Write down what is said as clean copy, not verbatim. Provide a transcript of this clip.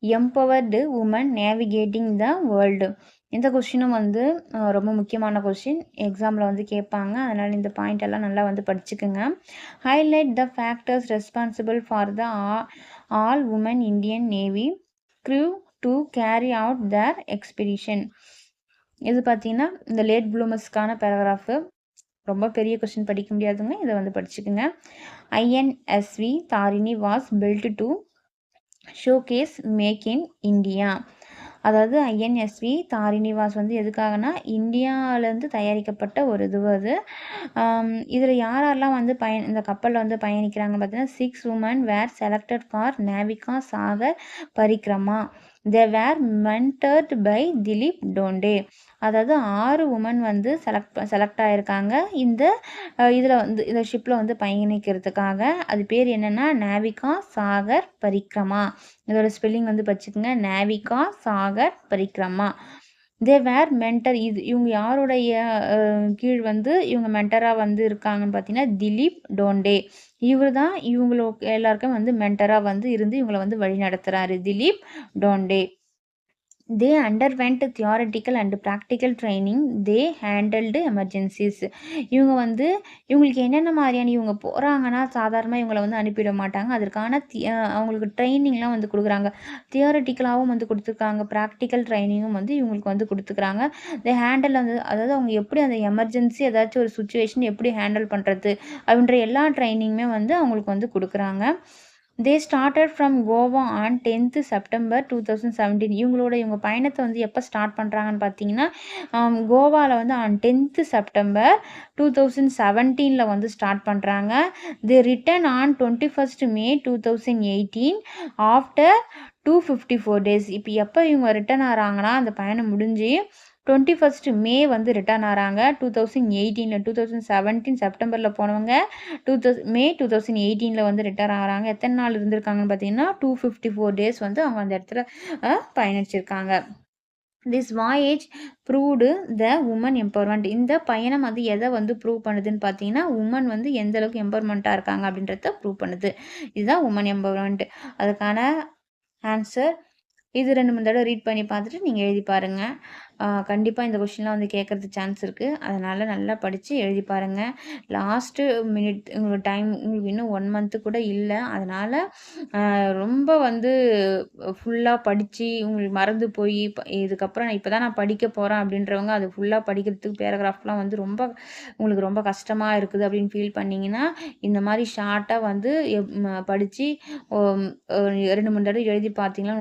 Empowered women navigating the world. இந்த கொஸ்டினும் வந்து ரொம்ப முக்கியமான கொஸ்டின். எக்ஸாமில் வந்து கேட்பாங்க. அதனால் இந்த பாயிண்ட் எல்லாம் நல்லா வந்து படிச்சுக்குங்க. Highlight the factors responsible for the all women Indian navy crew to carry out their expedition. இது பார்த்தீங்கன்னா இந்த லேட் ப்ளூமர்ஸ்க்கான பேராகிராஃபு. ரொம்ப பெரிய கொஸ்டின் படிக்க முடியாதுங்க. இதை வந்து படிச்சுக்குங்க. INSV Tarini was built to showcase make in India. அதாவது ஐஎன்எஸ்வி தாரிணிவாஸ் வந்து எதுக்காகனா இந்தியாவிலேருந்து தயாரிக்கப்பட்ட ஒரு அது. இதில் யாரெல்லாம் வந்து இந்த கப்பலில் வந்து பயணிக்கிறாங்கன்னு பார்த்தீங்கன்னா 6 women were selected for Navika Sagar Parikrama. They were mentored by Dilip Donde. அதாவது 6 உமன் வந்து செலக்ட் ஆகிருக்காங்க இந்த இதில் வந்து இந்த ஷிப்பில் வந்து பயணிக்கிறதுக்காக. அது பேர் என்னென்னா நேவிகா சாகர் பரிக்ரமா. இதோட ஸ்பெல்லிங் வந்து படிச்சுக்கோங்க, நேவிகா Sagar Parikrama. They where mentor. இவங்க யாருடைய கீழ் வந்து இவங்க மென்டராக வந்து இருக்காங்கன்னு பார்த்தீங்கன்னா திலீப் டோண்டே. இவர் தான் இவங்களுக்கு எல்லாருக்கும் வந்து மென்டராக வந்து இருந்து இவங்களை வந்து வழி நடத்துகிறாரு, Dilip டோண்டே. They underwent theoretical and practical training. They handled emergencies. இவங்க வந்து இவங்களுக்கு என்னென்ன மாதிரியான இவங்க போகிறாங்கன்னா சாதாரணமாக இவங்களை வந்து அனுப்பிட மாட்டாங்க. அதற்கான அவங்களுக்கு ட்ரைனிங்லாம் வந்து கொடுக்குறாங்க. தியோரிட்டிக்கலாகவும் வந்து கொடுத்துருக்காங்க, ப்ராக்டிக்கல் ட்ரைனிங்கும் வந்து இவங்களுக்கு வந்து கொடுத்துக்கிறாங்க. தே ஹேண்டில் வந்து அதாவது அவங்க எப்படி அந்த எமர்ஜென்சி ஏதாச்சும் ஒரு சுச்சுவேஷன் எப்படி ஹேண்டில் பண்ணுறது அப்படின்ற எல்லா ட்ரைனிங்குமே வந்து அவங்களுக்கு வந்து கொடுக்குறாங்க. They started from Goa on 10th September 2017. இவங்க பயணத்தை வந்து எப்போ ஸ்டார்ட் பண்ணுறாங்கன்னு பார்த்தீங்கன்னா கோவாவில் வந்து ஆன் 10th செப்டம்பர் 2017 வந்து ஸ்டார்ட் பண்ணுறாங்க. They returned on 21st May 2018 after 254 days. இப்போ எப்போ இவங்க ரிட்டன் ஆகிறாங்கன்னா அந்த பயணம் முடிஞ்சு 21st மே வந்து ரிட்டர்ன் ஆகிறாங்க. 2018 2017 செப்டம்பரில் போனவங்க மே 2018 வந்து ரிட்டர்ன் ஆகிறாங்க. எத்தனை நாள் இருந்திருக்காங்கன்னு பார்த்தீங்கன்னா 254 days வந்து அவங்க அந்த இடத்துல பயணிச்சிருக்காங்க. This voyage proved the women empowerment. இந்த பயணம் வந்து எதை வந்து ப்ரூவ் பண்ணுதுன்னு பார்த்தீங்கன்னா உமன் வந்து எந்த அளவுக்கு எம்பவர்மெண்ட்டாக இருக்காங்க அப்படின்றத ப்ரூவ் பண்ணுது. இதுதான் உமன் எம்பவர்மெண்ட். அதுக்கான ஆன்சர் இது 2-3 தடவை ரீட் பண்ணி பார்த்துட்டு நீங்கள் எழுதி பாருங்கள். கண்டிப்பாக இந்த கொஷின்லாம் வந்து கேட்குறதுக்கு சான்ஸ் இருக்குது. அதனால் நல்லா படித்து எழுதி பாருங்கள். லாஸ்ட்டு மினிட் உங்களுக்கு டைம் உங்களுக்கு இன்னும் 1 மந்த்து கூட இல்லை. அதனால் ரொம்ப வந்து ஃபுல்லாக படித்து உங்களுக்கு மறந்து போய் இதுக்கப்புறம் நான் இப்போ தான் நான் படிக்க போகிறேன் அப்படின்றவங்க அது ஃபுல்லாக படிக்கிறதுக்கு பேராகிராஃப்லாம் வந்து உங்களுக்கு ரொம்ப கஷ்டமாக இருக்குது அப்படின்னு ஃபீல் பண்ணிங்கன்னா இந்த மாதிரி ஷார்ட்டாக வந்து படித்து 2-3 தடவை எழுதி பார்த்தீங்கன்னா